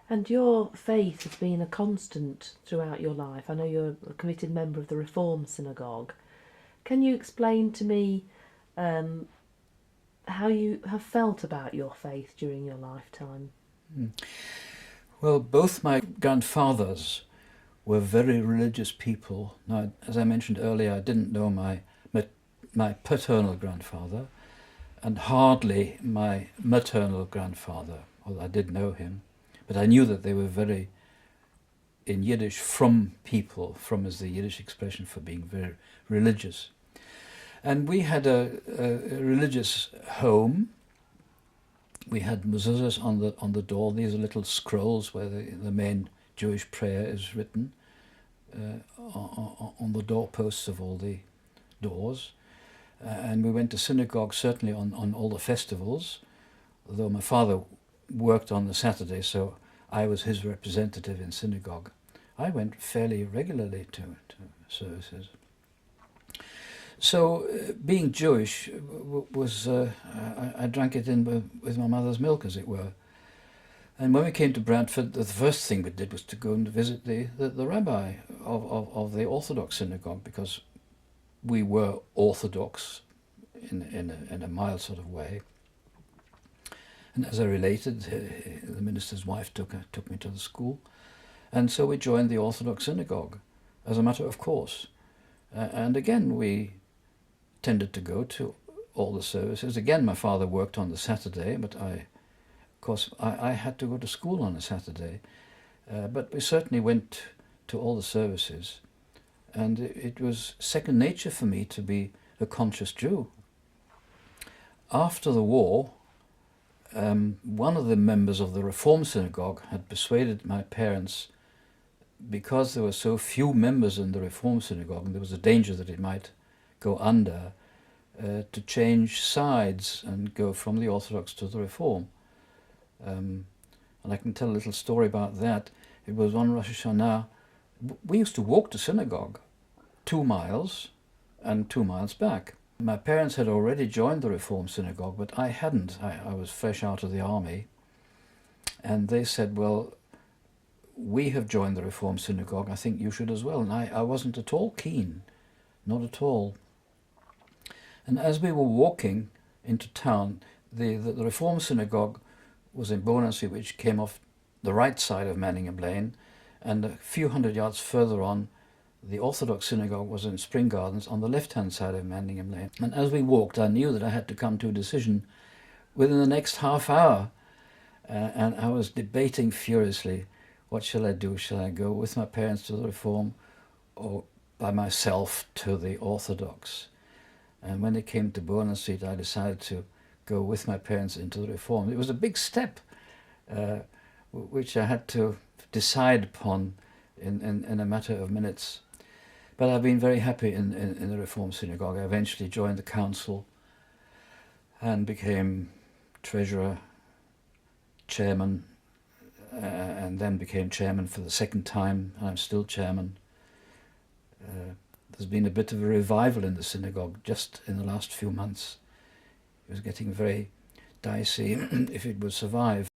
And your faith has been a constant throughout your life. I know you're a committed member of the Reform Synagogue. Can you explain to me um, how you have felt about your faith during your lifetime? Mm. Well, both my grandfathers were very religious people. Now, as I mentioned earlier, I didn't know my paternal grandfather and hardly my maternal grandfather. Well, I did know him, but I knew that they were very, in Yiddish, from people. From is the Yiddish expression for being very religious. And we had a religious home. We had mezuzahs on the door. These are little scrolls where the main Jewish prayer is written on the doorposts of all the doors. And we went to synagogue certainly on all the festivals, although my father worked on the Saturday, so I was his representative in synagogue. I went fairly regularly to services. So being Jewish was, I drank it in with my mother's milk, as it were. And when we came to Bradford, the first thing we did was to go and visit the rabbi of the Orthodox synagogue, because we were Orthodox in a mild sort of way. And as I related, the minister's wife took me to the school. And so we joined the Orthodox synagogue as a matter of course. And again, we tended to go to all the services. Again, my father worked on the Saturday, but I had to go to school on a Saturday. But we certainly went to all the services. And it was second nature for me to be a conscious Jew. After the war, one of the members of the Reform Synagogue had persuaded my parents, because there were so few members in the Reform Synagogue, and there was a danger that it might go under, to change sides and go from the Orthodox to the Reform. And I can tell a little story about that. It was on Rosh Hashanah. We used to walk to synagogue 2 miles and 2 miles back. My parents had already joined the Reform Synagogue, but I hadn't. I was fresh out of the army. And they said, well, we have joined the Reform Synagogue, I think you should as well. And I wasn't at all keen, not at all. And as we were walking into town, the Reform Synagogue was in Bonacy, which came off the right side of Manningham Lane, and a few hundred yards further on, the Orthodox synagogue was in Spring Gardens on the left-hand side of Manningham Lane. And as we walked, I knew that I had to come to a decision within the next half hour. And I was debating furiously, what shall I do? Shall I go with my parents to the Reform or by myself to the Orthodox? And when it came to Bourne Street, I decided to go with my parents into the Reform. It was a big step, which I had to decide upon in a matter of minutes. But I've been very happy in the Reform Synagogue. I eventually joined the council and became treasurer, chairman, and then became chairman for the second time. I'm still chairman. There's been a bit of a revival in the synagogue just in the last few months. It was getting very dicey if it would survive.